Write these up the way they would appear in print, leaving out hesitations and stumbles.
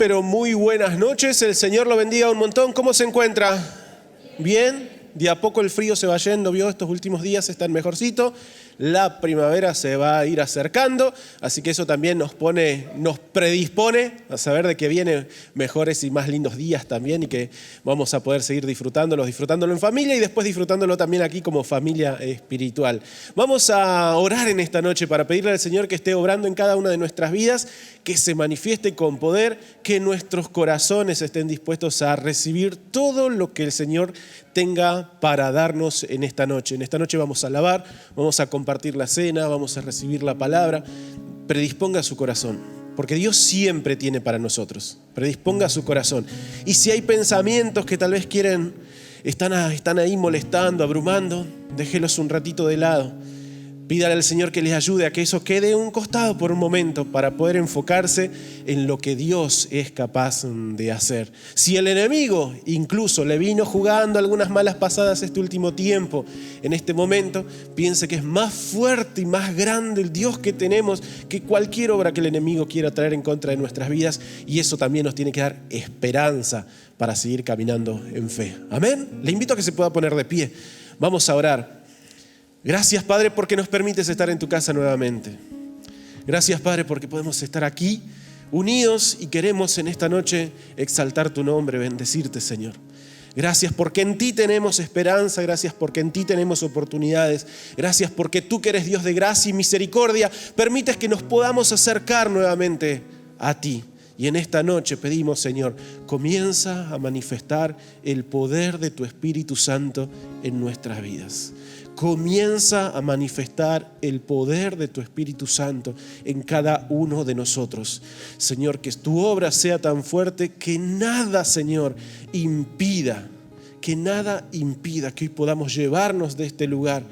pero muy buenas noches. El Señor lo bendiga un montón. ¿Cómo se encuentra? ¿Bien? De a poco el frío se va yendo, ¿vio? Estos últimos días están mejorcito. La primavera se va a ir acercando, así que eso también nos predispone a saber de que vienen mejores y más lindos días también y que vamos a poder seguir disfrutándolo en familia y después disfrutándolo también aquí como familia espiritual. Vamos a orar en esta noche para pedirle al Señor que esté obrando en cada una de nuestras vidas, que se manifieste con poder, que nuestros corazones estén dispuestos a recibir todo lo que el Señor tenga para darnos en esta noche. En esta noche vamos a alabar, vamos a compartir la cena, vamos a recibir la palabra. Predisponga su corazón, porque Dios siempre tiene para nosotros. Predisponga su corazón. Y si hay pensamientos que tal vez están ahí molestando, abrumando, déjelos un ratito de lado. Pídale al Señor que les ayude a que eso quede a un costado por un momento para poder enfocarse en lo que Dios es capaz de hacer. Si el enemigo incluso le vino jugando algunas malas pasadas este último tiempo, en este momento piense que es más fuerte y más grande el Dios que tenemos que cualquier obra que el enemigo quiera traer en contra de nuestras vidas, y eso también nos tiene que dar esperanza para seguir caminando en fe. Amén. Le invito a que se pueda poner de pie. Vamos a orar. Gracias, Padre, porque nos permites estar en tu casa nuevamente. Gracias, Padre, porque podemos estar aquí unidos y queremos en esta noche exaltar tu nombre, bendecirte, Señor. Gracias porque en ti tenemos esperanza, gracias porque en ti tenemos oportunidades, gracias porque tú que eres Dios de gracia y misericordia, permites que nos podamos acercar nuevamente a ti. Y en esta noche pedimos, Señor, comienza a manifestar el poder de tu Espíritu Santo en nuestras vidas. Comienza a manifestar el poder de tu Espíritu Santo en cada uno de nosotros. Señor, que tu obra sea tan fuerte que nada, Señor, impida que hoy podamos llevarnos de este lugar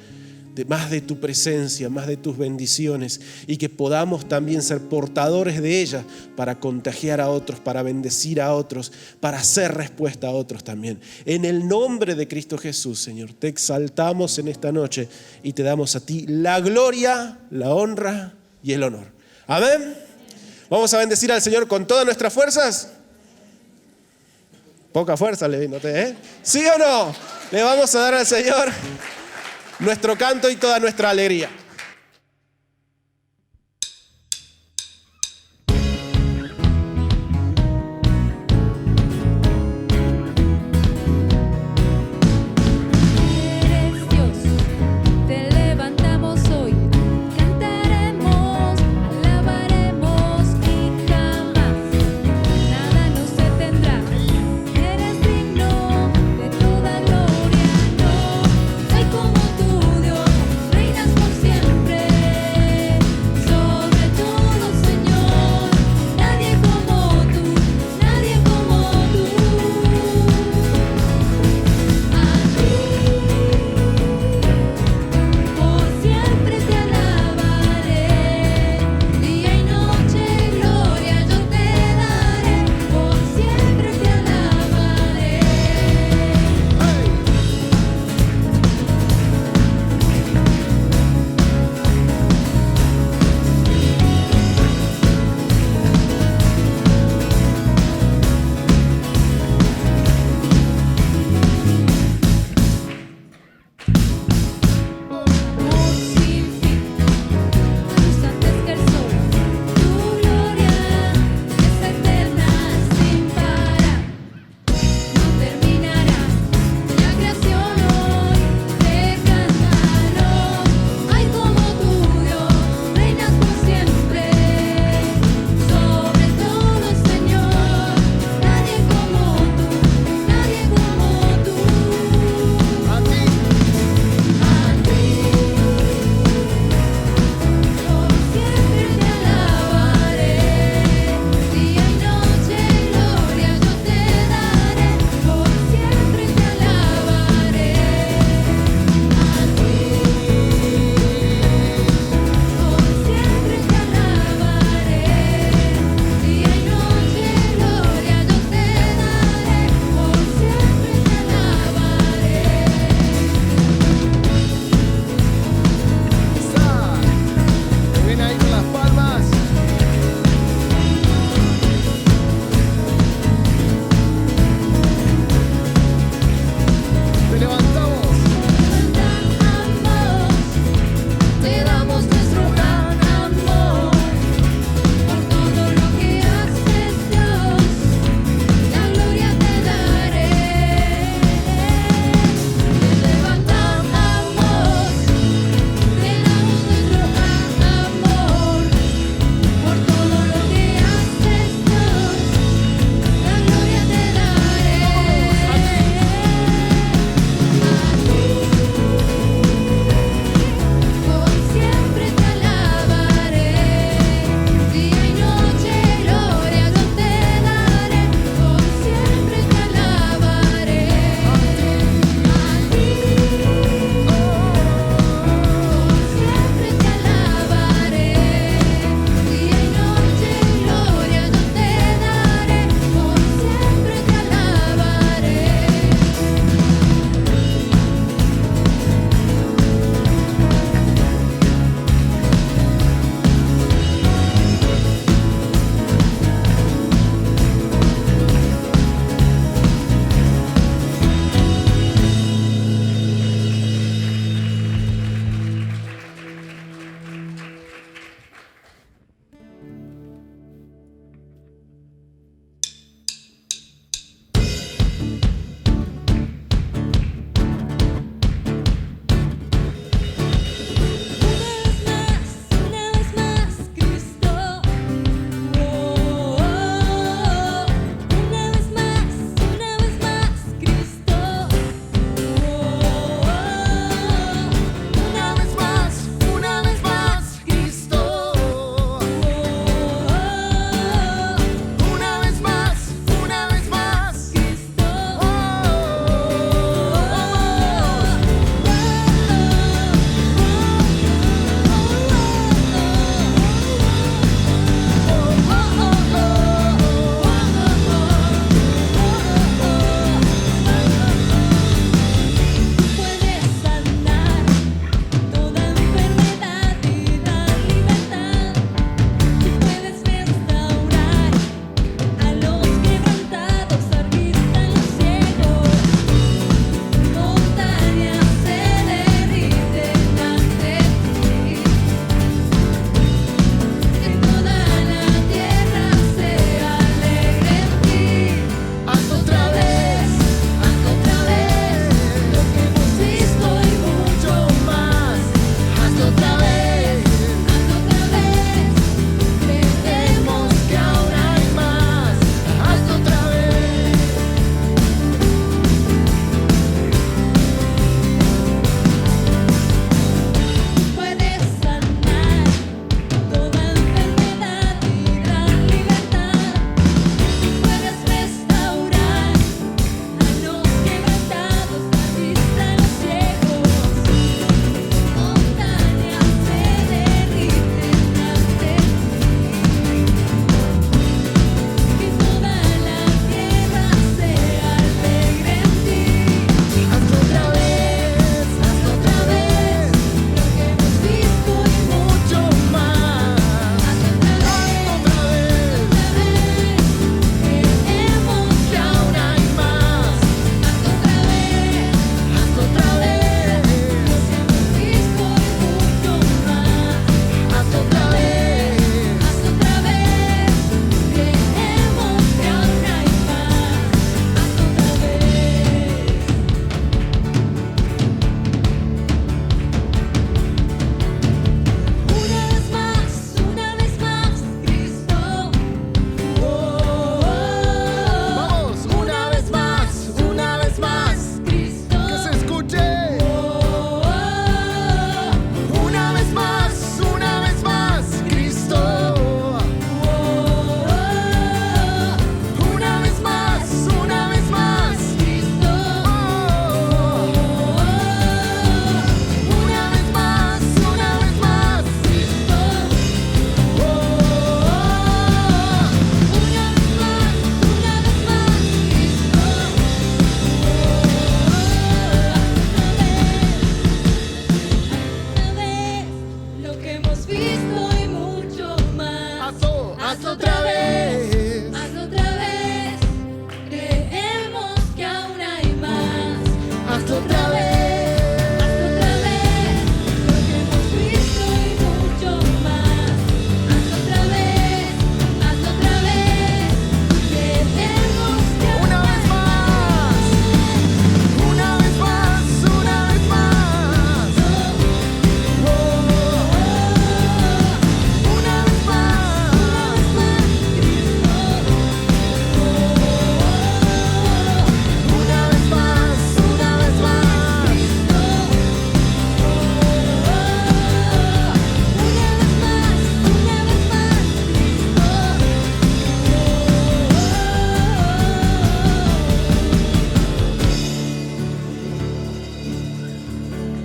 más de tu presencia, más de tus bendiciones, y que podamos también ser portadores de ellas para contagiar a otros, para bendecir a otros, para hacer respuesta a otros también. En el nombre de Cristo Jesús, Señor, te exaltamos en esta noche y te damos a ti la gloria, la honra y el honor. Amén. Vamos a bendecir al Señor con todas nuestras fuerzas. Poca fuerza le noté, ¿eh? ¿Sí o no? Le vamos a dar al Señor nuestro canto y toda nuestra alegría. Como tú, Dios, reinas por siempre.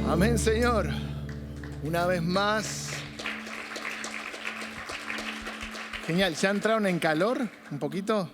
Amén, Señor. Una vez más. Genial, ¿ya entraron en calor un poquito?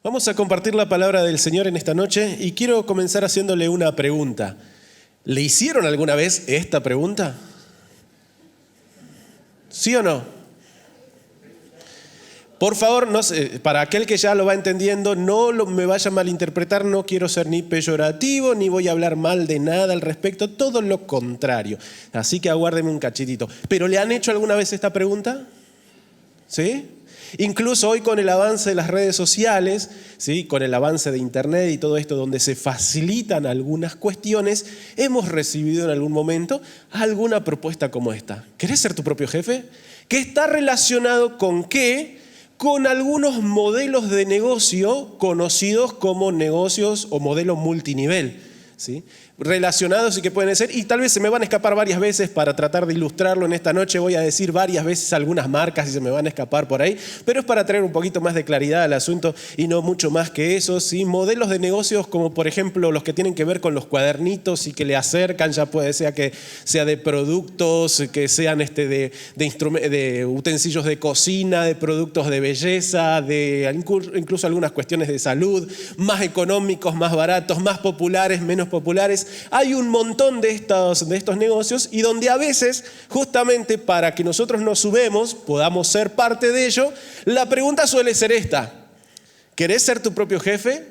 Vamos a compartir la palabra del Señor en esta noche y quiero comenzar haciéndole una pregunta. ¿Le hicieron alguna vez esta pregunta? ¿Sí o no? Por favor, no sé, para aquel que ya lo va entendiendo, me vaya a malinterpretar, no quiero ser ni peyorativo, ni voy a hablar mal de nada al respecto, todo lo contrario. Así que aguárdeme un cachitito. ¿Pero le han hecho alguna vez esta pregunta? ¿Sí? Incluso hoy con el avance de las redes sociales, ¿sí? Con el avance de internet y todo esto donde se facilitan algunas cuestiones, hemos recibido en algún momento alguna propuesta como esta. ¿Querés ser tu propio jefe? ¿Qué está relacionado con qué? Con algunos modelos de negocio conocidos como negocios o modelo multinivel, ¿sí? Relacionados y que pueden ser, y tal vez se me van a escapar varias veces para tratar de ilustrarlo en esta noche, voy a decir varias veces algunas marcas y se me van a escapar por ahí, pero es para traer un poquito más de claridad al asunto y no mucho más que eso, ¿sí? Modelos de negocios como por ejemplo los que tienen que ver con los cuadernitos y que le acercan, ya puede ser que sea de productos, que sean de utensilios de cocina, de productos de belleza, de incluso algunas cuestiones de salud, más económicos, más baratos, más populares, menos populares. Hay un montón de estos negocios y donde a veces, justamente para que nosotros nos subemos, podamos ser parte de ello, la pregunta suele ser esta: ¿querés ser tu propio jefe?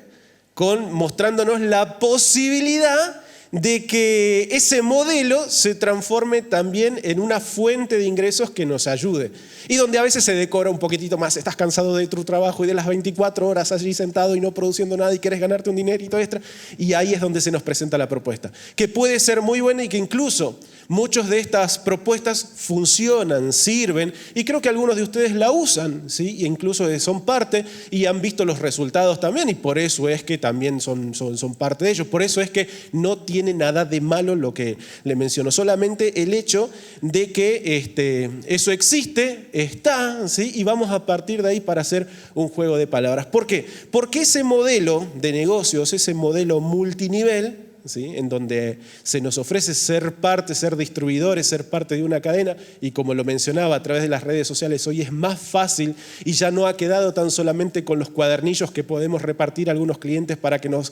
Mostrándonos la posibilidad de que ese modelo se transforme también en una fuente de ingresos que nos ayude. Y donde a veces se decora un poquitito más. Estás cansado de tu trabajo y de las 24 horas allí sentado y no produciendo nada y quieres ganarte un dinerito extra. Y ahí es donde se nos presenta la propuesta, que puede ser muy buena y que incluso muchas de estas propuestas funcionan, sirven, y creo que algunos de ustedes la usan, ¿sí? E incluso son parte y han visto los resultados también, y por eso es que también son parte de ellos. Por eso es que no tiene nada de malo lo que le menciono, solamente el hecho de que eso existe, está, ¿sí? Y vamos a partir de ahí para hacer un juego de palabras. ¿Por qué? Porque ese modelo de negocios, ese modelo multinivel, ¿sí? En donde se nos ofrece ser parte, ser distribuidores, ser parte de una cadena, y como lo mencionaba a través de las redes sociales, hoy es más fácil y ya no ha quedado tan solamente con los cuadernillos que podemos repartir a algunos clientes para que nos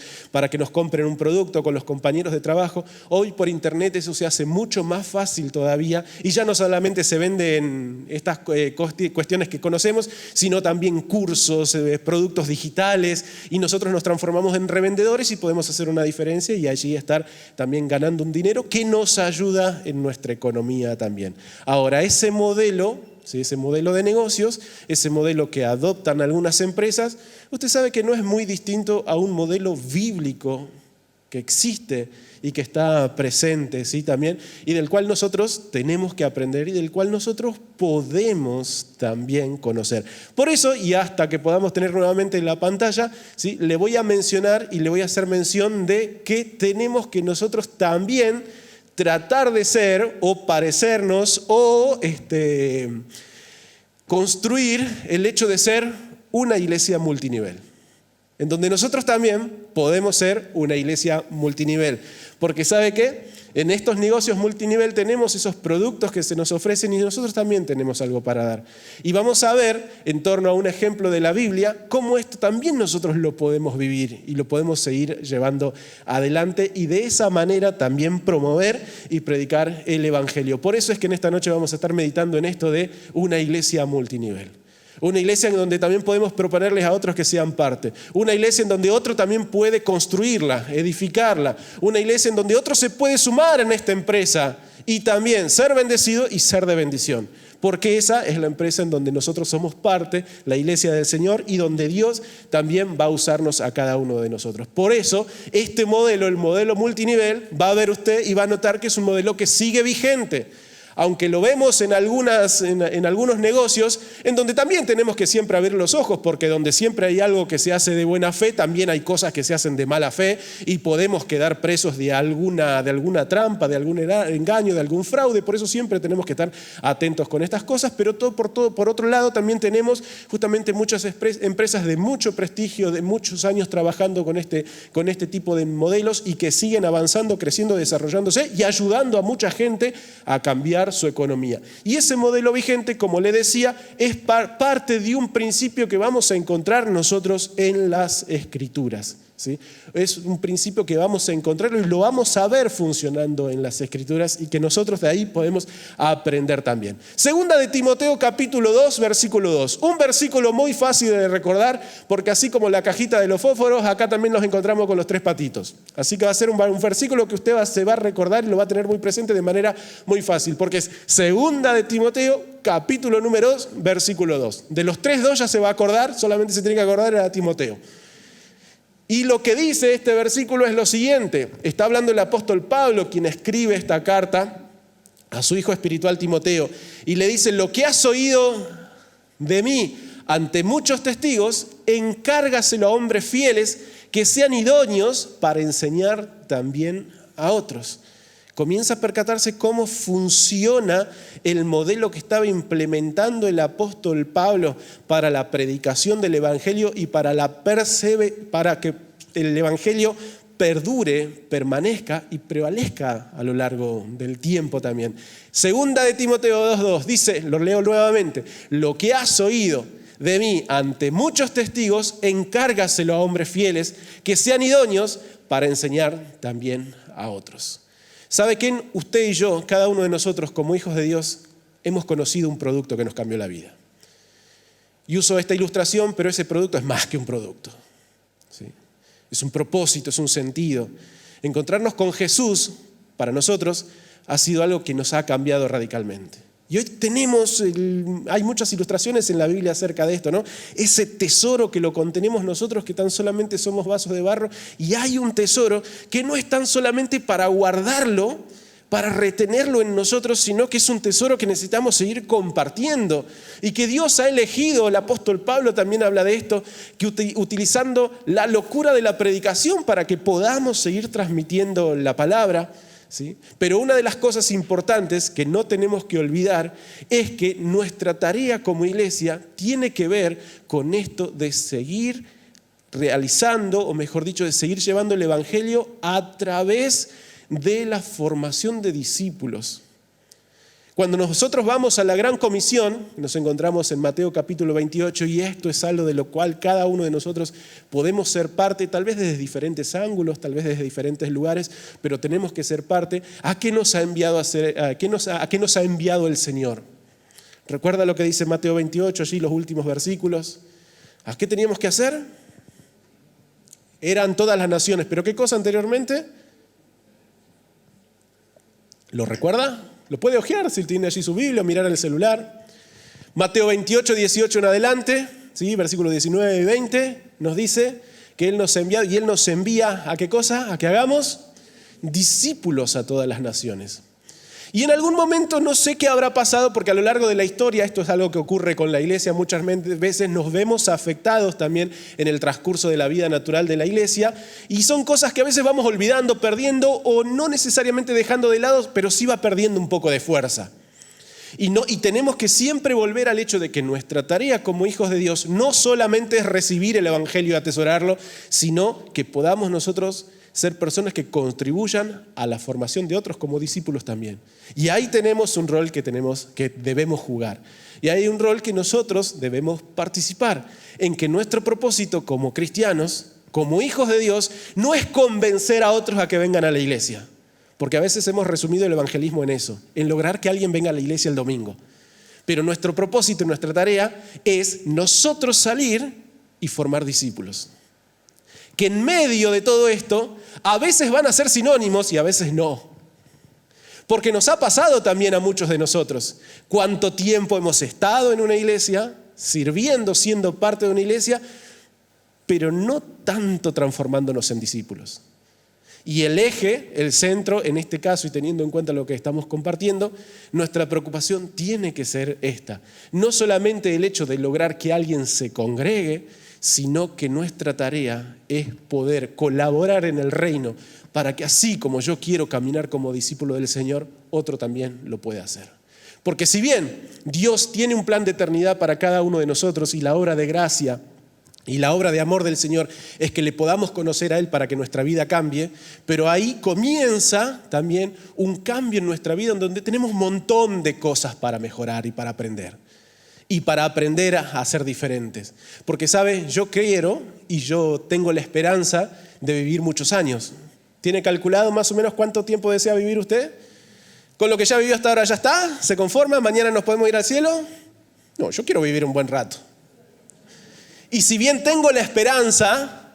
compren un producto, con los compañeros de trabajo. Hoy por internet eso se hace mucho más fácil todavía, y ya no solamente se venden estas cuestiones que conocemos, sino también cursos, productos digitales, y nosotros nos transformamos en revendedores y podemos hacer una diferencia y allí estar también ganando un dinero que nos ayuda en nuestra economía también. Ahora, ese modelo, ¿sí? Ese modelo de negocios, ese modelo que adoptan algunas empresas, usted sabe que no es muy distinto a un modelo bíblico que existe y que está presente, ¿sí? También, y del cual nosotros tenemos que aprender y del cual nosotros podemos también conocer. Por eso, y hasta que podamos tener nuevamente la pantalla, ¿sí? Le voy a mencionar y le voy a hacer mención de que tenemos que nosotros también tratar de ser o parecernos o construir el hecho de ser una iglesia multinivel, en donde nosotros también podemos ser una iglesia multinivel. Porque ¿sabe qué? En estos negocios multinivel tenemos esos productos que se nos ofrecen y nosotros también tenemos algo para dar. Y vamos a ver, en torno a un ejemplo de la Biblia, cómo esto también nosotros lo podemos vivir y lo podemos seguir llevando adelante y de esa manera también promover y predicar el Evangelio. Por eso es que en esta noche vamos a estar meditando en esto de una iglesia multinivel. Una iglesia en donde también podemos proponerles a otros que sean parte. Una iglesia en donde otro también puede construirla, edificarla. Una iglesia en donde otro se puede sumar en esta empresa y también ser bendecido y ser de bendición. Porque esa es la empresa en donde nosotros somos parte, la iglesia del Señor, y donde Dios también va a usarnos a cada uno de nosotros. Por eso, este modelo, el modelo multinivel, va a ver usted y va a notar que es un modelo que sigue vigente. Aunque lo vemos en algunos negocios, en donde también tenemos que siempre abrir los ojos, porque donde siempre hay algo que se hace de buena fe, también hay cosas que se hacen de mala fe y podemos quedar presos de alguna trampa, de algún engaño, de algún fraude. Por eso siempre tenemos que estar atentos con estas cosas, pero por otro lado también tenemos justamente muchas empresas de mucho prestigio, de muchos años trabajando con este tipo de modelos y que siguen avanzando, creciendo, desarrollándose y ayudando a mucha gente a cambiar cuidar su economía. Y ese modelo vigente, como le decía, es parte de un principio que vamos a encontrar nosotros en las Escrituras, ¿sí? Es un principio que vamos a encontrarlo y lo vamos a ver funcionando en las Escrituras y que nosotros de ahí podemos aprender también. Segunda de Timoteo capítulo 2, versículo 2. Un versículo muy fácil de recordar porque así como la cajita de los fósforos, acá también nos encontramos con los 3 patitos. Así que va a ser un versículo que usted se va a recordar y lo va a tener muy presente de manera muy fácil porque es Segunda de Timoteo capítulo número 2, versículo 2. De los 3:2 ya se va a acordar, solamente se tiene que acordar a Timoteo. Y lo que dice este versículo es lo siguiente. Está hablando el apóstol Pablo, quien escribe esta carta a su hijo espiritual Timoteo. Y le dice, lo que has oído de mí ante muchos testigos, encárgaselo a hombres fieles que sean idóneos para enseñar también a otros. Comienza a percatarse cómo funciona el modelo que estaba implementando el apóstol Pablo para la predicación del evangelio y para que el evangelio perdure, permanezca y prevalezca a lo largo del tiempo también. Segunda de Timoteo 2:2 dice, lo leo nuevamente, lo que has oído de mí ante muchos testigos, encárgaselo a hombres fieles que sean idóneos para enseñar también a otros. ¿Sabe quién? Usted y yo, cada uno de nosotros como hijos de Dios, hemos conocido un producto que nos cambió la vida. Y uso esta ilustración, pero ese producto es más que un producto, ¿sí? Es un propósito, es un sentido. Encontrarnos con Jesús, para nosotros, ha sido algo que nos ha cambiado radicalmente. Y hoy hay muchas ilustraciones en la Biblia acerca de esto, ¿no? Ese tesoro que lo contenemos nosotros, que tan solamente somos vasos de barro, y hay un tesoro que no es tan solamente para guardarlo, para retenerlo en nosotros, sino que es un tesoro que necesitamos seguir compartiendo y que Dios ha elegido. El apóstol Pablo también habla de esto, que utilizando la locura de la predicación para que podamos seguir transmitiendo la palabra, ¿sí? Pero una de las cosas importantes que no tenemos que olvidar es que nuestra tarea como iglesia tiene que ver con esto de seguir realizando, o mejor dicho, de seguir llevando el evangelio a través de la formación de discípulos. Cuando nosotros vamos a la gran comisión, nos encontramos en Mateo capítulo 28, y esto es algo de lo cual cada uno de nosotros podemos ser parte, tal vez desde diferentes ángulos, tal vez desde diferentes lugares, pero tenemos que ser parte. ¿A qué nos ha enviado a qué nos ha enviado el Señor? ¿Recuerda lo que dice Mateo 28, allí los últimos versículos? ¿A qué teníamos que hacer? Eran todas las naciones, pero ¿qué cosa anteriormente? ¿Lo recuerda? Lo puede ojear si tiene allí su Biblia, mirar el celular. Mateo 28, 18 en adelante, ¿sí? Versículos 19 y 20, nos dice que Él nos envía, y Él nos envía ¿a qué cosa? A que hagamos discípulos a todas las naciones. Y en algún momento no sé qué habrá pasado, porque a lo largo de la historia, esto es algo que ocurre con la iglesia, muchas veces nos vemos afectados también en el transcurso de la vida natural de la iglesia, y son cosas que a veces vamos olvidando, perdiendo, o no necesariamente dejando de lado, pero sí va perdiendo un poco de fuerza. Y tenemos que siempre volver al hecho de que nuestra tarea como hijos de Dios no solamente es recibir el evangelio y atesorarlo, sino que podamos nosotros ser personas que contribuyan a la formación de otros como discípulos también. Y ahí tenemos un rol que debemos jugar. Y hay un rol que nosotros debemos participar, en que nuestro propósito como cristianos, como hijos de Dios, no es convencer a otros a que vengan a la iglesia. Porque a veces hemos resumido el evangelismo en eso, en lograr que alguien venga a la iglesia el domingo. Pero nuestro propósito y nuestra tarea es nosotros salir y formar discípulos. Que en medio de todo esto, a veces van a ser sinónimos y a veces no. Porque nos ha pasado también a muchos de nosotros. ¿Cuánto tiempo hemos estado en una iglesia, sirviendo, siendo parte de una iglesia, pero no tanto transformándonos en discípulos? Y el eje, el centro, en este caso, y teniendo en cuenta lo que estamos compartiendo, nuestra preocupación tiene que ser esta. No solamente el hecho de lograr que alguien se congregue, sino que nuestra tarea es poder colaborar en el reino para que así como yo quiero caminar como discípulo del Señor, otro también lo pueda hacer. Porque si bien Dios tiene un plan de eternidad para cada uno de nosotros y la obra de gracia Y la obra de amor del Señor es que le podamos conocer a Él para que nuestra vida cambie, pero ahí comienza también un cambio en nuestra vida en donde tenemos un montón de cosas para mejorar y para aprender. Y para aprender a ser diferentes. Porque, ¿sabe? Yo quiero y yo tengo la esperanza de vivir muchos años. ¿Tiene calculado más o menos cuánto tiempo desea vivir usted? ¿Con lo que ya vivió hasta ahora ya está? ¿Se conforma? ¿Mañana nos podemos ir al cielo? No, yo quiero vivir un buen rato. Y si bien tengo la esperanza,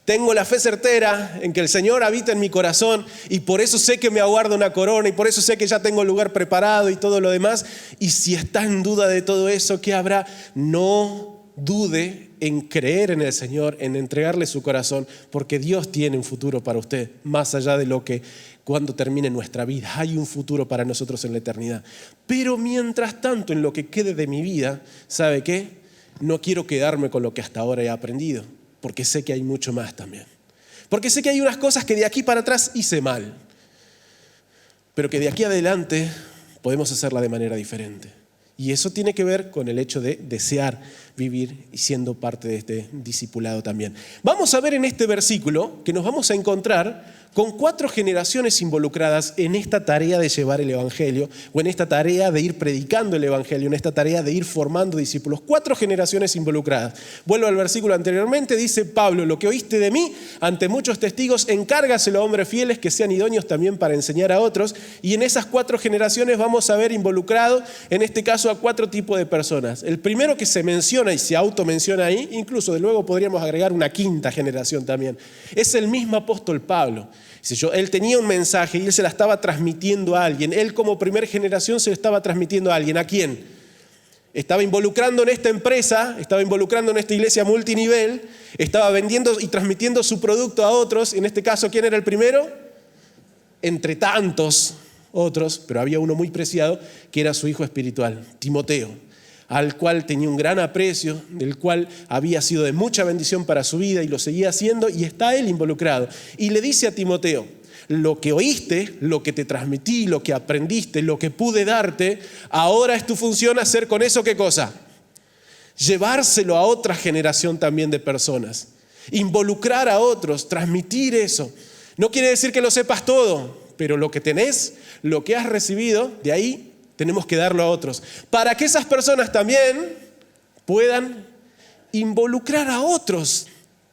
tengo la fe certera en que el Señor habita en mi corazón y por eso sé que me aguarda una corona y por eso sé que ya tengo el lugar preparado y todo lo demás. Y si está en duda de todo eso, ¿qué habrá? No dude en creer en el Señor, en entregarle su corazón, porque Dios tiene un futuro para usted, más allá de lo que cuando termine nuestra vida. Hay un futuro para nosotros en la eternidad. Pero mientras tanto, en lo que quede de mi vida, ¿sabe qué? No quiero quedarme con lo que hasta ahora he aprendido, porque sé que hay mucho más también. Porque sé que hay unas cosas que de aquí para atrás hice mal, pero que de aquí adelante podemos hacerla de manera diferente. Y eso tiene que ver con el hecho de desear vivir y siendo parte de este discipulado también. Vamos a ver en este versículo que nos vamos a encontrar con 4 generaciones involucradas en esta tarea de llevar el Evangelio, o en esta tarea de ir predicando el Evangelio, en esta tarea de ir formando discípulos. 4 generaciones involucradas. Vuelvo al versículo anteriormente, dice Pablo: lo que oíste de mí ante muchos testigos, encárgaselo a hombres fieles que sean idóneos también para enseñar a otros. Y en esas 4 generaciones vamos a ver involucrado, en este caso, a 4 tipos de personas. El primero que se menciona y se automenciona ahí, incluso de luego podríamos agregar una 5ª generación también, es el mismo apóstol Pablo. Él tenía un mensaje y él se la estaba transmitiendo a alguien. Él como primera generación se lo estaba transmitiendo a alguien. ¿A quién? Estaba involucrando en esta empresa, estaba involucrando en esta iglesia multinivel, estaba vendiendo y transmitiendo su producto a otros. En este caso, ¿quién era el primero? Entre tantos otros, pero había uno muy preciado que era su hijo espiritual, Timoteo, al cual tenía un gran aprecio, del cual había sido de mucha bendición para su vida y lo seguía haciendo, y está él involucrado. Y le dice a Timoteo: lo que oíste, lo que te transmití, lo que aprendiste, lo que pude darte, ahora es tu función hacer con eso, ¿qué cosa? Llevárselo a otra generación también de personas, involucrar a otros, transmitir eso. No quiere decir que lo sepas todo, pero lo que tenés, lo que has recibido, de ahí tenemos que darlo a otros, para que esas personas también puedan involucrar a otros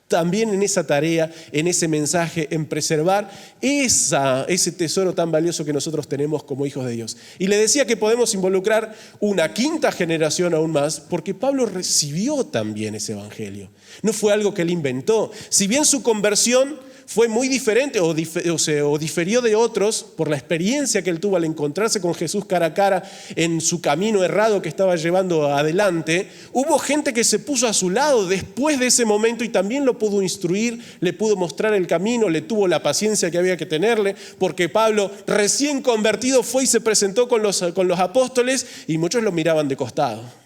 también en esa tarea, en ese mensaje, en preservar ese tesoro tan valioso que nosotros tenemos como hijos de Dios. Y le decía que podemos involucrar una 5ª generación aún más, porque Pablo recibió también ese evangelio. No fue algo que él inventó. Si bien su conversión fue muy diferente o diferió de otros por la experiencia que él tuvo al encontrarse con Jesús cara a cara en su camino errado que estaba llevando adelante, hubo gente que se puso a su lado después de ese momento y también lo pudo instruir, le pudo mostrar el camino, le tuvo la paciencia que había que tenerle, porque Pablo, recién convertido, fue y se presentó con los apóstoles y muchos lo miraban de costado.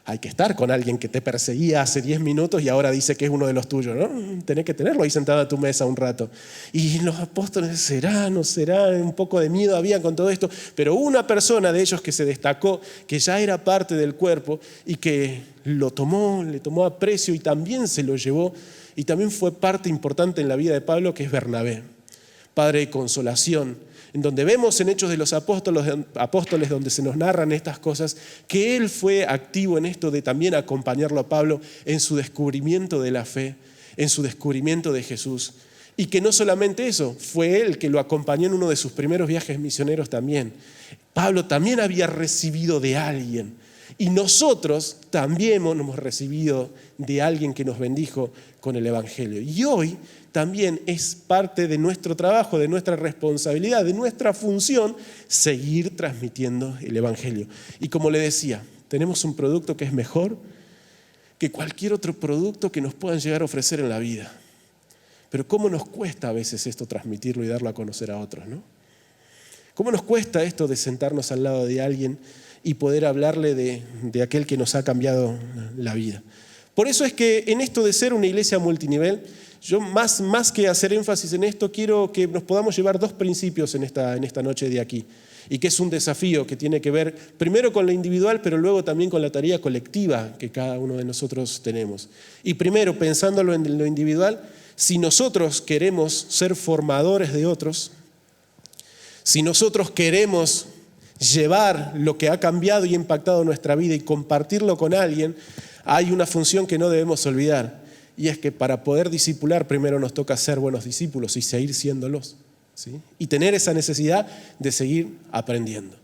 Hay que estar con alguien que te perseguía hace 10 minutos y ahora dice que es uno de los tuyos, ¿no? Tenés que tenerlo ahí sentado a tu mesa un rato. Y los apóstoles, ¿será? ¿No será? Un poco de miedo había con todo esto. Pero una persona de ellos que se destacó, que ya era parte del cuerpo y que le tomó aprecio y también se lo llevó. Y también fue parte importante en la vida de Pablo, que es Bernabé, padre de consolación, en donde vemos en Hechos de los Apóstoles, donde se nos narran estas cosas, que él fue activo en esto de también acompañarlo a Pablo en su descubrimiento de la fe, en su descubrimiento de Jesús. Y que no solamente eso, fue él que lo acompañó en uno de sus primeros viajes misioneros también. Pablo también había recibido de alguien. Y nosotros también hemos recibido de alguien que nos bendijo con el Evangelio. Y hoy también es parte de nuestro trabajo, de nuestra responsabilidad, de nuestra función, seguir transmitiendo el Evangelio. Y como le decía, tenemos un producto que es mejor que cualquier otro producto que nos puedan llegar a ofrecer en la vida. Pero ¿cómo nos cuesta a veces esto transmitirlo y darlo a conocer a otros, ¿no? ¿Cómo nos cuesta esto de sentarnos al lado de alguien y poder hablarle de aquel que nos ha cambiado la vida? Por eso es que en esto de ser una iglesia multinivel, yo más que hacer énfasis en esto, quiero que nos podamos llevar 2 principios en esta noche de aquí. y que es un desafío que tiene que ver primero con lo individual, pero luego también con la tarea colectiva que cada uno de nosotros tenemos. Y primero, pensándolo en lo individual, si nosotros queremos ser formadores de otros, si nosotros queremos llevar lo que ha cambiado y impactado nuestra vida y compartirlo con alguien, hay una función que no debemos olvidar, y es que para poder discipular primero nos toca ser buenos discípulos y seguir siéndolos, ¿sí? Y tener esa necesidad de seguir aprendiendo.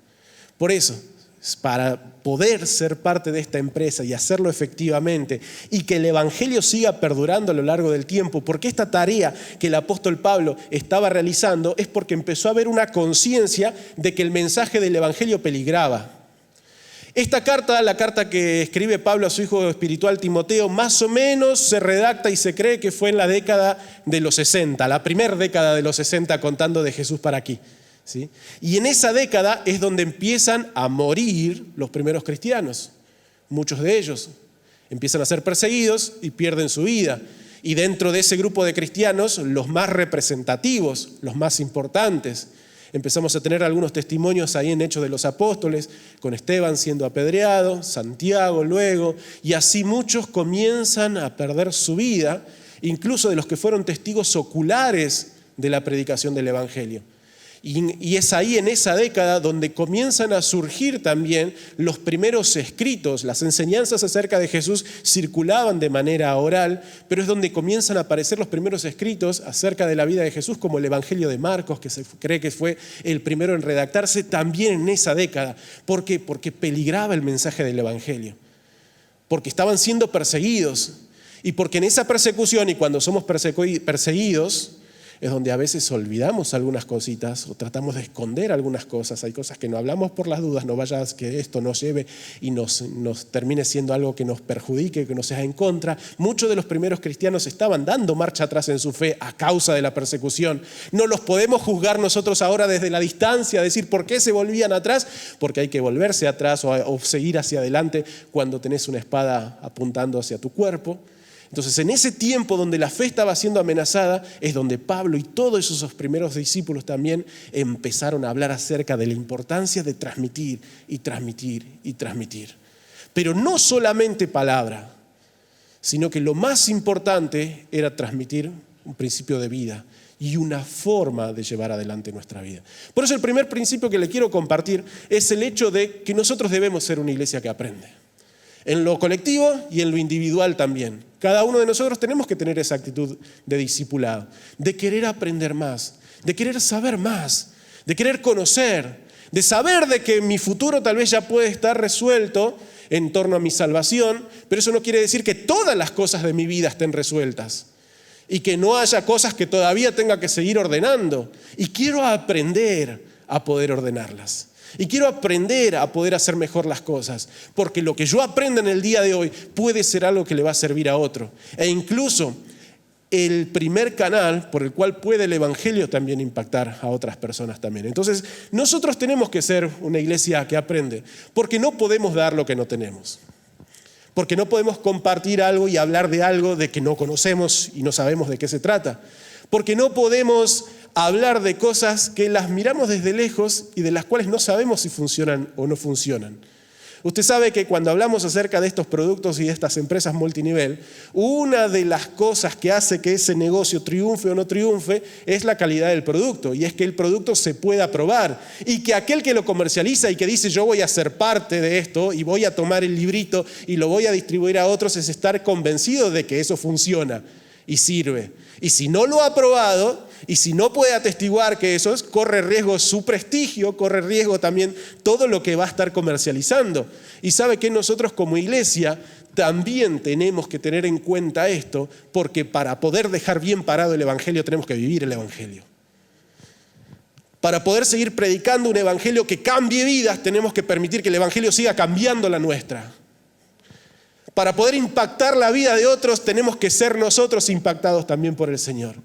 Por eso, para poder ser parte de esta empresa y hacerlo efectivamente y que el Evangelio siga perdurando a lo largo del tiempo, porque esta tarea que el apóstol Pablo estaba realizando es porque empezó a haber una conciencia de que el mensaje del Evangelio peligraba. Esta carta, la carta que escribe Pablo a su hijo espiritual Timoteo, más o menos se redacta y se cree que fue en la década de los 60, la primera década de los 60 contando de Jesús para aquí, ¿sí? Y en esa década es donde empiezan a morir los primeros cristianos. Muchos de ellos empiezan a ser perseguidos y pierden su vida. Y dentro de ese grupo de cristianos, los más representativos, los más importantes, empezamos a tener algunos testimonios ahí en Hechos de los Apóstoles, con Esteban siendo apedreado, Santiago luego, y así muchos comienzan a perder su vida, incluso de los que fueron testigos oculares de la predicación del Evangelio. Y es ahí en esa década donde comienzan a surgir también los primeros escritos. Las enseñanzas acerca de Jesús circulaban de manera oral, pero es donde comienzan a aparecer los primeros escritos acerca de la vida de Jesús, como el Evangelio de Marcos, que se cree que fue el primero en redactarse también en esa década. ¿Por qué? Porque peligraba el mensaje del Evangelio, porque estaban siendo perseguidos, y porque en esa persecución, y cuando somos perseguidos, es donde a veces olvidamos algunas cositas o tratamos de esconder algunas cosas. Hay cosas que no hablamos por las dudas, no vayas que esto nos lleve y nos termine siendo algo que nos perjudique, que nos sea en contra. Muchos de los primeros cristianos estaban dando marcha atrás en su fe a causa de la persecución. No los podemos juzgar nosotros ahora desde la distancia, decir por qué se volvían atrás, porque hay que volverse atrás o seguir hacia adelante cuando tenés una espada apuntando hacia tu cuerpo. Entonces, en ese tiempo donde la fe estaba siendo amenazada, es donde Pablo y todos esos primeros discípulos también empezaron a hablar acerca de la importancia de transmitir y transmitir y transmitir. Pero no solamente palabra, sino que lo más importante era transmitir un principio de vida y una forma de llevar adelante nuestra vida. Por eso el primer principio que le quiero compartir es el hecho de que nosotros debemos ser una iglesia que aprende. En lo colectivo y en lo individual también. Cada uno de nosotros tenemos que tener esa actitud de discipulado, de querer aprender más, de querer saber más, de querer conocer, de saber de que mi futuro tal vez ya puede estar resuelto en torno a mi salvación, pero eso no quiere decir que todas las cosas de mi vida estén resueltas y que no haya cosas que todavía tenga que seguir ordenando. Y quiero aprender a poder ordenarlas. Y quiero aprender a poder hacer mejor las cosas, porque lo que yo aprenda en el día de hoy puede ser algo que le va a servir a otro. E incluso el primer canal por el cual puede el Evangelio también impactar a otras personas también. Entonces, nosotros tenemos que ser una iglesia que aprende, porque no podemos dar lo que no tenemos. Porque no podemos compartir algo y hablar de algo de que no conocemos y no sabemos de qué se trata. Porque no podemos hablar de cosas que las miramos desde lejos y de las cuales no sabemos si funcionan o no funcionan. Usted sabe que cuando hablamos acerca de estos productos y de estas empresas multinivel, una de las cosas que hace que ese negocio triunfe o no triunfe es la calidad del producto, y es que el producto se pueda probar y que aquel que lo comercializa y que dice yo voy a ser parte de esto y voy a tomar el librito y lo voy a distribuir a otros, es estar convencido de que eso funciona y sirve. Y si no lo ha probado y si no puede atestiguar que eso es, corre riesgo su prestigio, corre riesgo también todo lo que va a estar comercializando. Y sabe que nosotros como iglesia también tenemos que tener en cuenta esto, porque para poder dejar bien parado el Evangelio tenemos que vivir el Evangelio. Para poder seguir predicando un Evangelio que cambie vidas, tenemos que permitir que el Evangelio siga cambiando la nuestra. Para poder impactar la vida de otros, tenemos que ser nosotros impactados también por el Señor.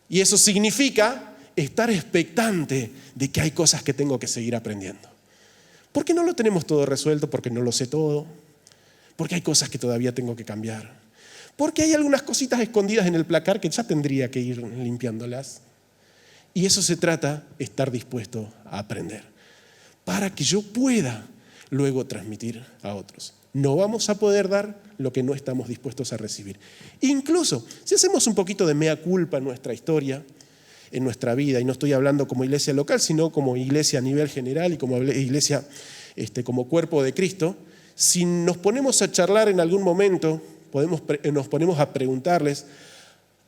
Y eso significa estar expectante de que hay cosas que tengo que seguir aprendiendo. ¿Por qué no lo tenemos todo resuelto? Porque no lo sé todo. Porque hay cosas que todavía tengo que cambiar. Porque hay algunas cositas escondidas en el placar que ya tendría que ir limpiándolas. Y eso se trata, estar dispuesto a aprender, para que yo pueda luego transmitir a otros. No vamos a poder dar lo que no estamos dispuestos a recibir. Incluso, si hacemos un poquito de mea culpa en nuestra historia, en nuestra vida, y no estoy hablando como iglesia local, sino como iglesia a nivel general y como iglesia como cuerpo de Cristo, si nos ponemos a charlar en algún momento, nos ponemos a preguntarles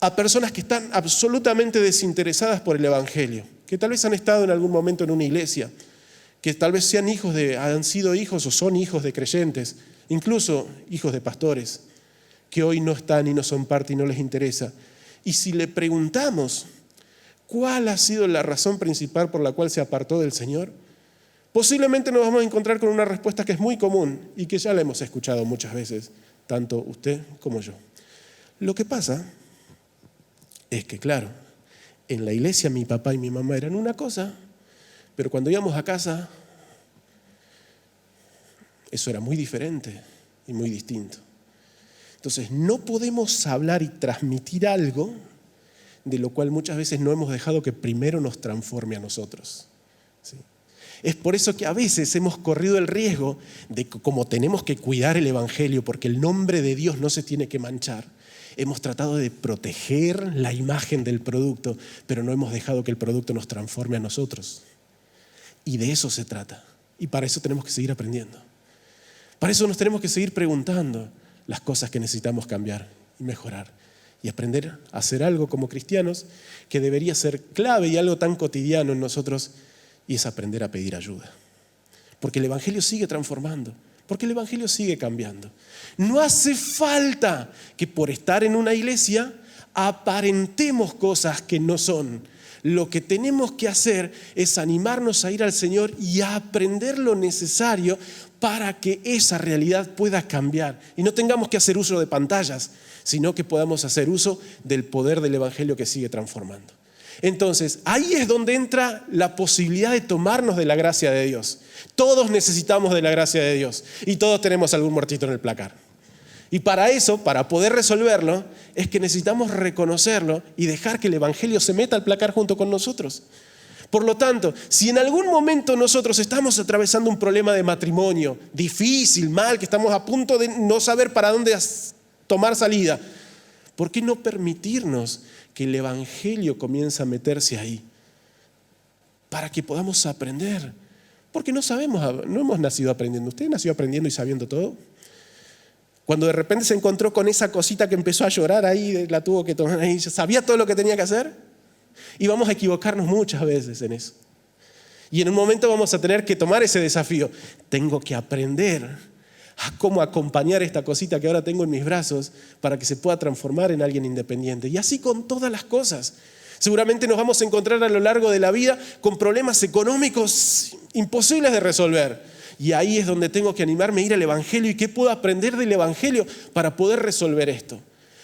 a personas que están absolutamente desinteresadas por el Evangelio, que tal vez han estado en algún momento en una iglesia, que tal vez han sido hijos o son hijos de creyentes, incluso hijos de pastores, que hoy no están y no son parte y no les interesa. Y si le preguntamos cuál ha sido la razón principal por la cual se apartó del Señor, posiblemente nos vamos a encontrar con una respuesta que es muy común y que ya la hemos escuchado muchas veces, tanto usted como yo. Lo que pasa es que, claro, en la iglesia mi papá y mi mamá eran una cosa, pero cuando íbamos a casa, eso era muy diferente y muy distinto. Entonces, no podemos hablar y transmitir algo de lo cual muchas veces no hemos dejado que primero nos transforme a nosotros. ¿Sí? Es por eso que a veces hemos corrido el riesgo de que, como tenemos que cuidar el Evangelio, porque el nombre de Dios no se tiene que manchar, hemos tratado de proteger la imagen del producto, pero no hemos dejado que el producto nos transforme a nosotros. Y de eso se trata. Y para eso tenemos que seguir aprendiendo. Para eso nos tenemos que seguir preguntando las cosas que necesitamos cambiar y mejorar. Y aprender a hacer algo como cristianos que debería ser clave y algo tan cotidiano en nosotros, y es aprender a pedir ayuda. Porque el Evangelio sigue transformando, porque el Evangelio sigue cambiando. No hace falta que por estar en una iglesia aparentemos cosas que no son. Lo que tenemos que hacer es animarnos a ir al Señor y a aprender lo necesario para que esa realidad pueda cambiar. Y no tengamos que hacer uso de pantallas, sino que podamos hacer uso del poder del Evangelio que sigue transformando. Entonces, ahí es donde entra la posibilidad de tomarnos de la gracia de Dios. Todos necesitamos de la gracia de Dios y todos tenemos algún muertito en el placar. Y para eso, para poder resolverlo, es que necesitamos reconocerlo y dejar que el Evangelio se meta al placar junto con nosotros. Por lo tanto, si en algún momento nosotros estamos atravesando un problema de matrimonio difícil, mal, que estamos a punto de no saber para dónde tomar salida, ¿por qué no permitirnos que el Evangelio comience a meterse ahí? Para que podamos aprender. Porque no hemos nacido aprendiendo. ¿Usted nació aprendiendo y sabiendo todo? Cuando de repente se encontró con esa cosita que empezó a llorar ahí, la tuvo que tomar ahí, ¿sabía todo lo que tenía que hacer? Y vamos a equivocarnos muchas veces en eso. Y en un momento vamos a tener que tomar ese desafío. Tengo que aprender a cómo acompañar esta cosita que ahora tengo en mis brazos para que se pueda transformar en alguien independiente. Y así con todas las cosas. Seguramente nos vamos a encontrar a lo largo de la vida con problemas económicos imposibles de resolver. Y ahí es donde tengo que animarme a ir al Evangelio. ¿Y qué puedo aprender del Evangelio para poder resolver esto?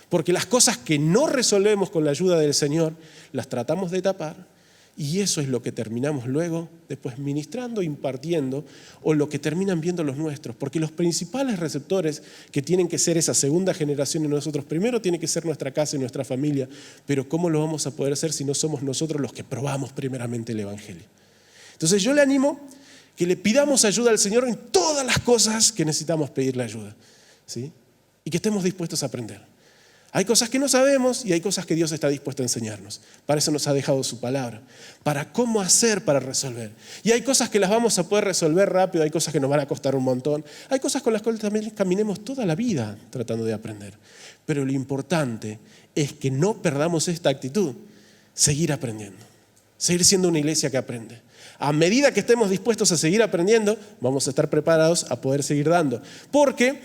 Porque las cosas que no resolvemos con la ayuda del Señor, las tratamos de tapar. Y eso es lo que terminamos luego, después ministrando, impartiendo, o lo que terminan viendo los nuestros. Porque los principales receptores que tienen que ser esa segunda generación en nosotros, primero tiene que ser nuestra casa y nuestra familia. Pero ¿cómo lo vamos a poder hacer si no somos nosotros los que probamos primeramente el Evangelio? Entonces yo le animo que le pidamos ayuda al Señor en todas las cosas que necesitamos pedirle ayuda, ¿sí? Y que estemos dispuestos a aprender. Hay cosas que no sabemos y hay cosas que Dios está dispuesto a enseñarnos. Para eso nos ha dejado su palabra, para cómo hacer para resolver. Y hay cosas que las vamos a poder resolver rápido, hay cosas que nos van a costar un montón. Hay cosas con las cuales también caminemos toda la vida tratando de aprender. Pero lo importante es que no perdamos esta actitud, seguir aprendiendo, seguir siendo una iglesia que aprende. A medida que estemos dispuestos a seguir aprendiendo, vamos a estar preparados a poder seguir dando. Porque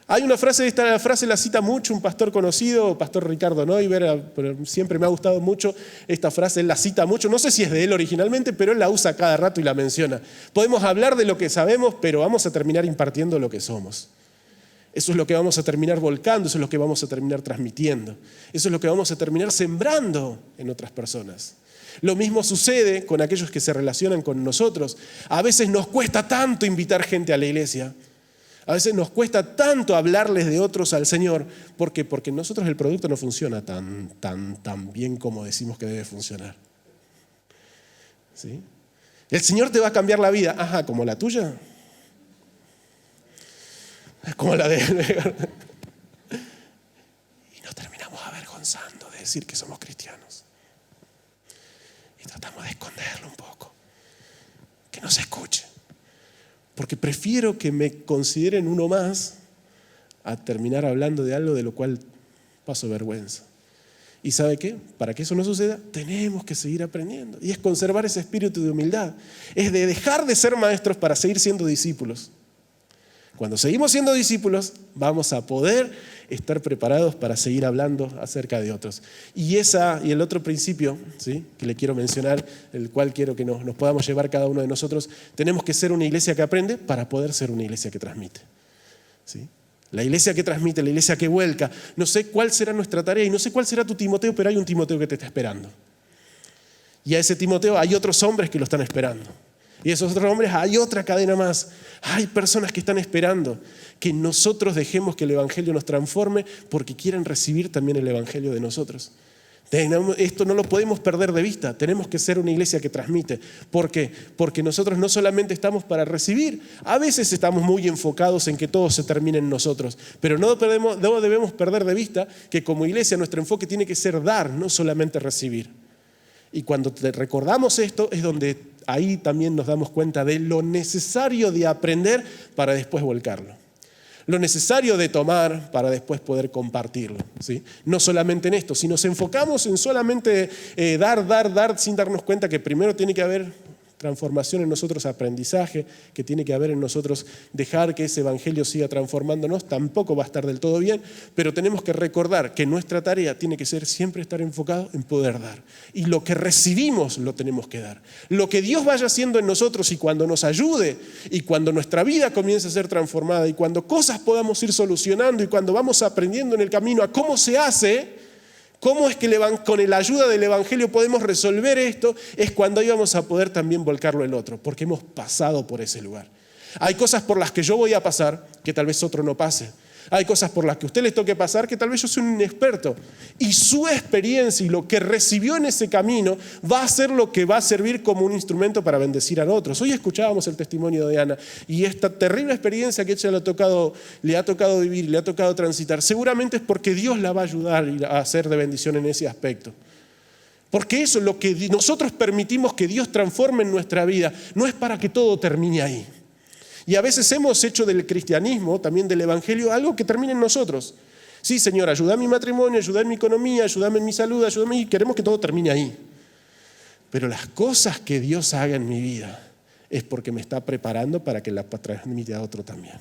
hay una frase, esta frase la cita mucho un pastor conocido, pastor Ricardo Neuber, pero siempre me ha gustado mucho esta frase, él la cita mucho, no sé si es de él originalmente, pero él la usa cada rato y la menciona. Podemos hablar de lo que sabemos, pero vamos a terminar impartiendo lo que somos. Eso es lo que vamos a terminar volcando, eso es lo que vamos a terminar transmitiendo, eso es lo que vamos a terminar sembrando en otras personas. Lo mismo sucede con aquellos que se relacionan con nosotros. A veces nos cuesta tanto invitar gente a la iglesia. A veces nos cuesta tanto hablarles de otros al Señor. ¿Por qué? Porque en nosotros el producto no funciona tan bien como decimos que debe funcionar. ¿Sí? El Señor te va a cambiar la vida. Ajá, ¿como la tuya? Como la de él. Y nos terminamos avergonzando de decir que somos cristianos. Y tratamos de esconderlo un poco. Que no se escuche. Porque prefiero que me consideren uno más a terminar hablando de algo de lo cual paso vergüenza. ¿Y sabe qué? Para que eso no suceda, tenemos que seguir aprendiendo. Y es conservar ese espíritu de humildad. Es de dejar de ser maestros para seguir siendo discípulos. Cuando seguimos siendo discípulos, vamos a poder estar preparados para seguir hablando acerca de otros. Y el otro principio, ¿sí?, que le quiero mencionar, el cual quiero que nos podamos llevar cada uno de nosotros, tenemos que ser una iglesia que aprende para poder ser una iglesia que transmite. ¿Sí? La iglesia que transmite, la iglesia que vuelca. No sé cuál será nuestra tarea y no sé cuál será tu Timoteo, pero hay un Timoteo que te está esperando. Y a ese Timoteo hay otros hombres que lo están esperando. Y esos otros hombres hay otra cadena más. Hay personas que están esperando que nosotros dejemos que el Evangelio nos transforme porque quieren recibir también el Evangelio de nosotros. Esto no lo podemos perder de vista. Tenemos que ser una iglesia que transmite. ¿Por qué? Porque nosotros no solamente estamos para recibir. A veces estamos muy enfocados en que todo se termine en nosotros. Pero no debemos perder de vista que como iglesia nuestro enfoque tiene que ser dar, no solamente recibir. Y cuando recordamos esto es donde ahí también nos damos cuenta de lo necesario de aprender para después volcarlo. Lo necesario de tomar para después poder compartirlo, ¿sí? No solamente en esto, si nos enfocamos en solamente dar, sin darnos cuenta que primero tiene que haber transformación en nosotros, aprendizaje, que tiene que haber en nosotros dejar que ese evangelio siga transformándonos, tampoco va a estar del todo bien, pero tenemos que recordar que nuestra tarea tiene que ser siempre estar enfocado en poder dar. Y lo que recibimos lo tenemos que dar. Lo que Dios vaya haciendo en nosotros y cuando nos ayude y cuando nuestra vida comience a ser transformada y cuando cosas podamos ir solucionando y cuando vamos aprendiendo en el camino a cómo se hace, cómo es que con la ayuda del Evangelio podemos resolver esto, es cuando ahí vamos a poder también volcarlo el otro, porque hemos pasado por ese lugar. Hay cosas por las que yo voy a pasar que tal vez otro no pase. Hay cosas por las que a usted le toque pasar que tal vez yo soy un inexperto. Y su experiencia y lo que recibió en ese camino va a ser lo que va a servir como un instrumento para bendecir a otros. Hoy escuchábamos el testimonio de Ana y esta terrible experiencia que ella le ha tocado vivir, le ha tocado transitar, seguramente es porque Dios la va a ayudar a hacer de bendición en ese aspecto. Porque eso es lo que nosotros permitimos que Dios transforme en nuestra vida. No es para que todo termine ahí. Y a veces hemos hecho del cristianismo, también del evangelio, algo que termine en nosotros. Sí, Señor, ayuda a mi matrimonio, ayuda en mi economía, ayúdame en mi salud, ayúdame, y queremos que todo termine ahí. Pero las cosas que Dios haga en mi vida es porque me está preparando para que la transmita a otro también.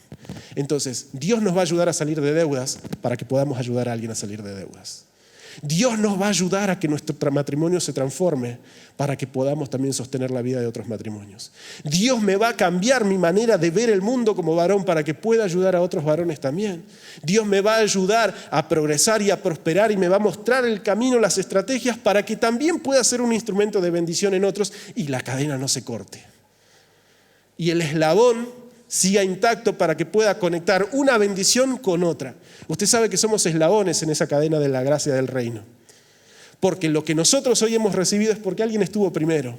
Entonces, Dios nos va a ayudar a salir de deudas para que podamos ayudar a alguien a salir de deudas. Dios nos va a ayudar a que nuestro matrimonio se transforme para que podamos también sostener la vida de otros matrimonios. Dios me va a cambiar mi manera de ver el mundo como varón para que pueda ayudar a otros varones también. Dios me va a ayudar a progresar y a prosperar y me va a mostrar el camino, las estrategias para que también pueda ser un instrumento de bendición en otros y la cadena no se corte. Y el eslabón siga intacto para que pueda conectar una bendición con otra. Usted sabe que somos eslabones en esa cadena de la gracia del reino. Porque lo que nosotros hoy hemos recibido es porque alguien estuvo primero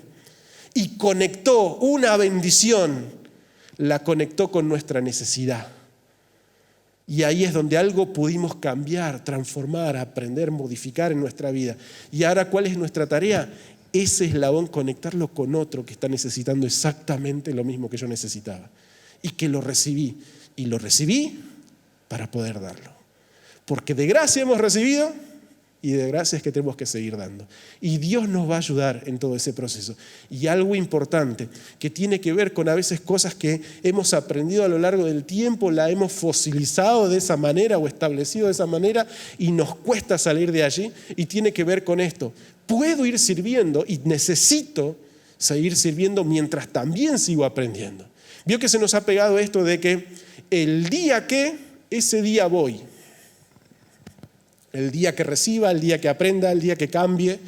y conectó una bendición, la conectó con nuestra necesidad. Y ahí es donde algo pudimos cambiar, transformar, aprender, modificar en nuestra vida. Y ahora, ¿cuál es nuestra tarea? Ese eslabón, conectarlo con otro que está necesitando exactamente lo mismo que yo necesitaba. Y que lo recibí. Y lo recibí para poder darlo. Porque de gracia hemos recibido y de gracia es que tenemos que seguir dando. Y Dios nos va a ayudar en todo ese proceso. Y algo importante que tiene que ver con a veces cosas que hemos aprendido a lo largo del tiempo, la hemos fosilizado de esa manera o establecido de esa manera y nos cuesta salir de allí y tiene que ver con esto. Puedo ir sirviendo y necesito seguir sirviendo mientras también sigo aprendiendo. Vio que se nos ha pegado esto de que el día que, ese día voy. El día que reciba, el día que aprenda, el día que cambie,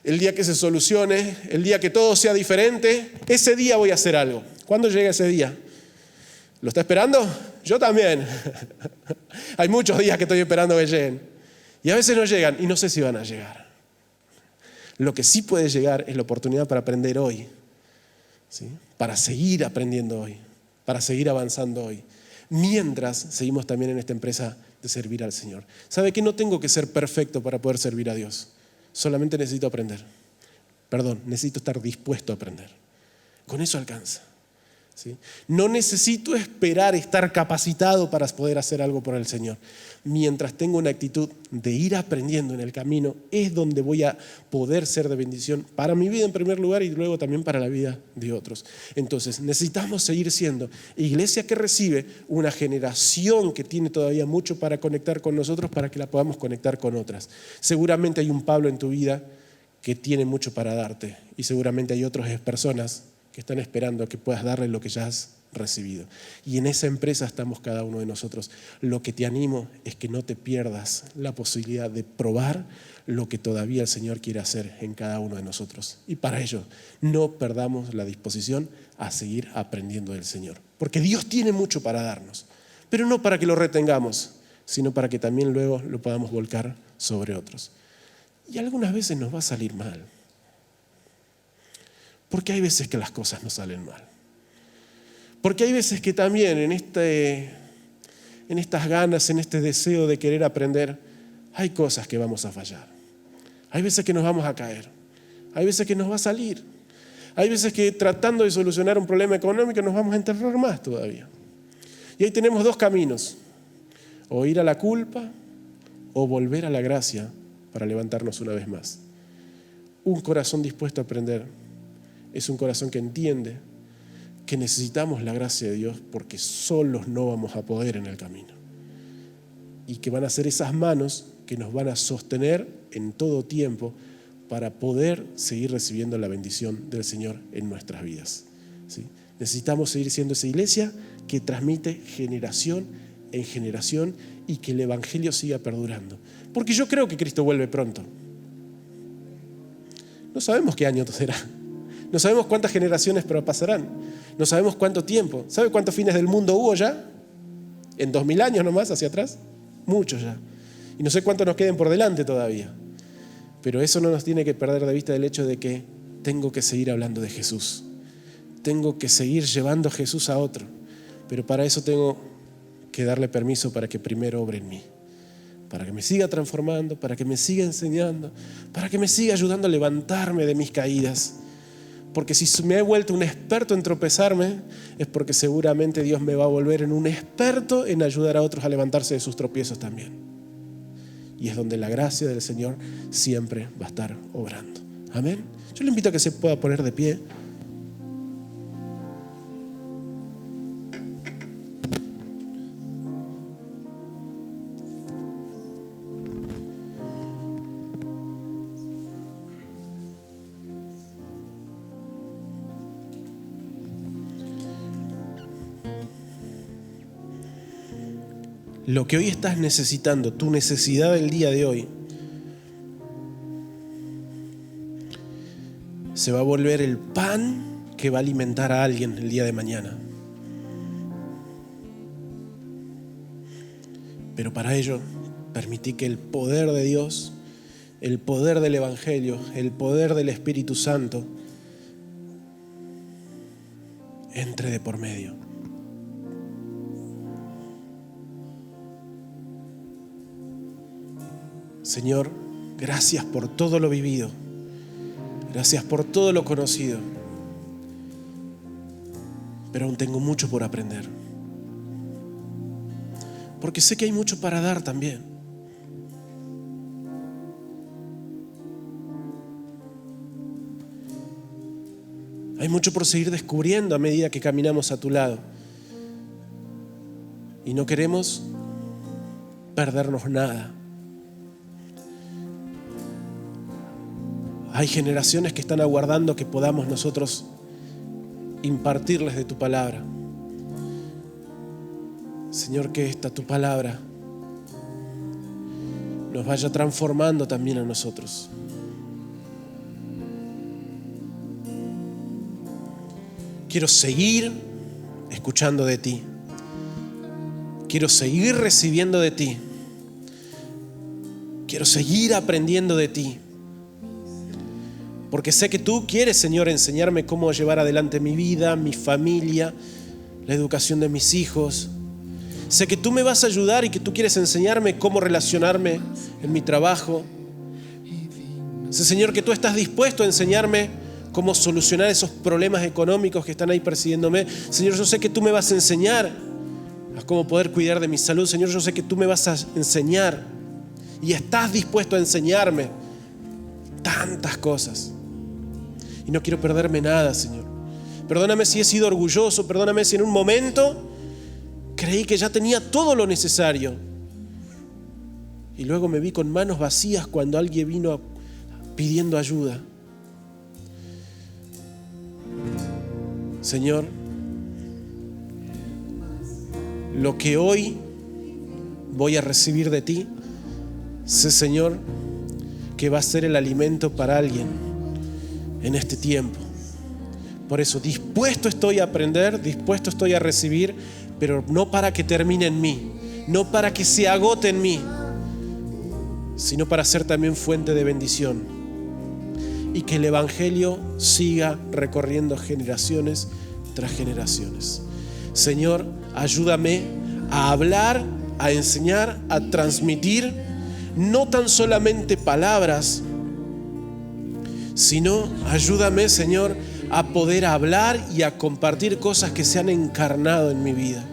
el día que se solucione, el día que todo sea diferente, ese día voy a hacer algo. ¿Cuándo llega ese día? ¿Lo está esperando? Yo también. Hay muchos días que estoy esperando que lleguen. Y a veces no llegan y no sé si van a llegar. Lo que sí puede llegar es la oportunidad para aprender hoy, ¿sí? Para seguir aprendiendo hoy, para seguir avanzando hoy, mientras seguimos también en esta empresa de servir al Señor. ¿Sabe que no tengo que ser perfecto para poder servir a Dios? Solamente necesito aprender. Necesito estar dispuesto a aprender. Con eso alcanza, ¿sí? No necesito esperar estar capacitado para poder hacer algo por el Señor. Mientras tengo una actitud de ir aprendiendo en el camino, es donde voy a poder ser de bendición para mi vida en primer lugar y luego también para la vida de otros. Entonces necesitamos seguir siendo iglesia que recibe una generación que tiene todavía mucho para conectar con nosotros, para que la podamos conectar con otras. Seguramente hay un Pablo en tu vida que tiene mucho para darte, y seguramente hay otras personas que están esperando que puedas darle lo que ya has recibido. Y en esa empresa estamos cada uno de nosotros. Lo que te animo es que no te pierdas la posibilidad de probar lo que todavía el Señor quiere hacer en cada uno de nosotros. Y para ello, no perdamos la disposición a seguir aprendiendo del Señor. Porque Dios tiene mucho para darnos, pero no para que lo retengamos, sino para que también luego lo podamos volcar sobre otros. Y algunas veces nos va a salir mal. Porque hay veces que las cosas no salen mal. Porque hay veces que también en estas ganas, en este deseo de querer aprender, hay cosas que vamos a fallar. Hay veces que nos vamos a caer. Hay veces que nos va a salir. Hay veces que tratando de solucionar un problema económico nos vamos a enterrar más todavía. Y ahí tenemos dos caminos. O ir a la culpa o volver a la gracia para levantarnos una vez más. Un corazón dispuesto a aprender es un corazón que entiende que necesitamos la gracia de Dios porque solos no vamos a poder en el camino. Y que van a ser esas manos que nos van a sostener en todo tiempo para poder seguir recibiendo la bendición del Señor en nuestras vidas, ¿sí? Necesitamos seguir siendo esa iglesia que transmite generación en generación y que el Evangelio siga perdurando. Porque yo creo que Cristo vuelve pronto. No sabemos qué año será. No sabemos cuántas generaciones pasarán. No sabemos cuánto tiempo. ¿Sabe cuántos fines del mundo hubo ya? En 2000 años nomás hacia atrás. Muchos ya. Y no sé cuántos nos queden por delante todavía. Pero eso no nos tiene que perder de vista del hecho de que tengo que seguir hablando de Jesús. Tengo que seguir llevando a Jesús a otro. Pero para eso tengo que darle permiso para que primero obre en mí. Para que me siga transformando, para que me siga enseñando, para que me siga ayudando a levantarme de mis caídas. Porque si me he vuelto un experto en tropezarme, es porque seguramente Dios me va a volver en un experto en ayudar a otros a levantarse de sus tropiezos también. Y es donde la gracia del Señor siempre va a estar obrando. Amén. Yo le invito a que se pueda poner de pie. Lo que hoy estás necesitando, tu necesidad del día de hoy, se va a volver el pan que va a alimentar a alguien el día de mañana. Pero para ello, permití que el poder de Dios, el poder del Evangelio, el poder del Espíritu Santo entre de por medio. Señor, gracias por todo lo vivido. Gracias por todo lo conocido. Pero aún tengo mucho por aprender. Porque sé que hay mucho para dar también. Hay mucho por seguir descubriendo a medida que caminamos a tu lado. Y no queremos perdernos nada. Hay generaciones que están aguardando que podamos nosotros impartirles de tu palabra. Señor, que esta tu palabra nos vaya transformando también a nosotros. Quiero seguir escuchando de ti. Quiero seguir recibiendo de ti. Quiero seguir aprendiendo de ti. Porque sé que tú quieres, Señor, enseñarme cómo llevar adelante mi vida, mi familia, la educación de mis hijos. Sé que tú me vas a ayudar y que tú quieres enseñarme cómo relacionarme en mi trabajo. Sé, Señor, que tú estás dispuesto a enseñarme cómo solucionar esos problemas económicos que están ahí persiguiéndome. Señor, yo sé que tú me vas a enseñar a cómo poder cuidar de mi salud. Señor, yo sé que tú me vas a enseñar y estás dispuesto a enseñarme tantas cosas. Y no quiero perderme nada, Señor. Perdóname si he sido orgulloso, perdóname si en un momento creí que ya tenía todo lo necesario. Y luego me vi con manos vacías cuando alguien vino pidiendo ayuda. Señor, lo que hoy voy a recibir de ti, sé, Señor, que va a ser el alimento para alguien en este tiempo. Por eso, dispuesto estoy a aprender, dispuesto estoy a recibir, pero no para que termine en mí, no para que se agote en mí, sino para ser también fuente de bendición. Y que el Evangelio siga recorriendo generaciones tras generaciones. Señor, ayúdame a hablar, a enseñar, a transmitir, no tan solamente palabras, sino ayúdame, Señor, a poder hablar y a compartir cosas que se han encarnado en mi vida.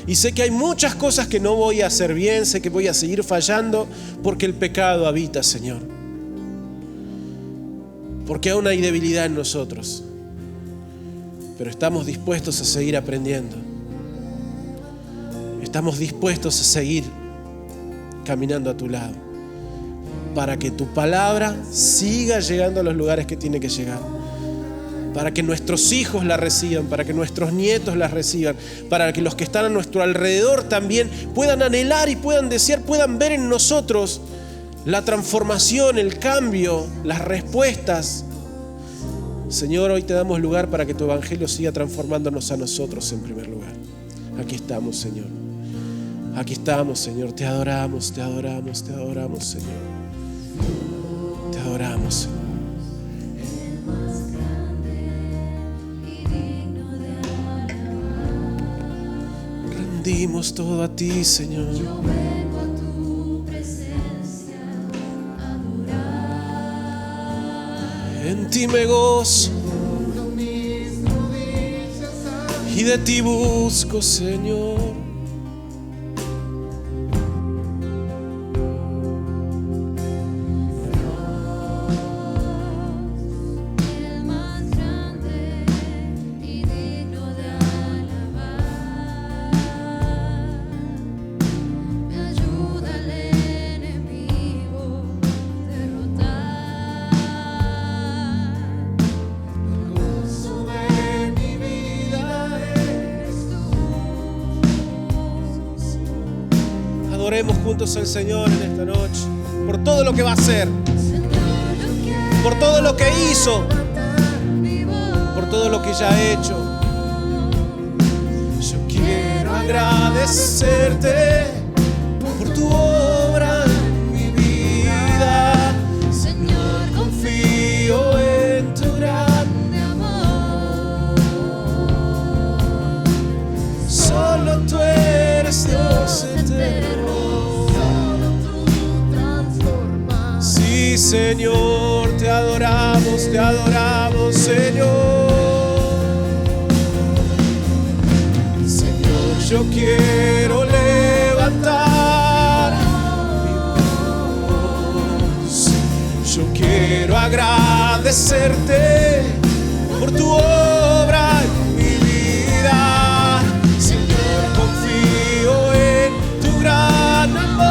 Y sé que hay muchas cosas que no voy a hacer bien, sé que voy a seguir fallando porque el pecado habita, Señor. Porque aún hay debilidad en nosotros. Pero estamos dispuestos a seguir aprendiendo. Estamos dispuestos a seguir caminando a tu lado, para que tu palabra siga llegando a los lugares que tiene que llegar, para que nuestros hijos la reciban, para que nuestros nietos la reciban, para que los que están a nuestro alrededor también puedan anhelar y puedan desear, puedan ver en nosotros la transformación, el cambio, las respuestas. Señor, hoy te damos lugar para que tu evangelio siga transformándonos a nosotros en primer lugar. Aquí estamos, Señor. Aquí estamos, Señor. Te adoramos, te adoramos, te adoramos, Señor. Te adoramos, Señor. Rendimos todo a ti, Señor. Yo vengo a tu presencia a adorar. En ti me gozo y de ti busco, Señor. El más grande y digno de alabar. Me ayuda el enemigo derrotar. El gozo de mi vida eres tú. Adoremos juntos al Señor en esta noche por todo lo que va a hacer, Señor, yo quiero por todo lo que hizo, levantar mi voz. por todo lo que ya ha hecho. Yo quiero agradecerte por tu obra en mi vida. Señor, Confío en tu gran de amor. Solo tú eres Dios eterno. Solo tú transformas. Sí, Señor, te adoramos, Señor. Señor, yo quiero levantar mi voz. Yo quiero agradecerte por tu obra en mi vida. Señor, confío en tu gran amor.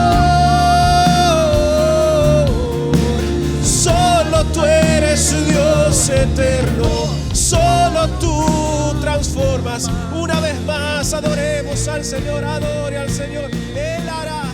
Solo tú eres Dios eterno. Solo tú transformas. Una vez más adoremos al Señor, adore al Señor. Él hará.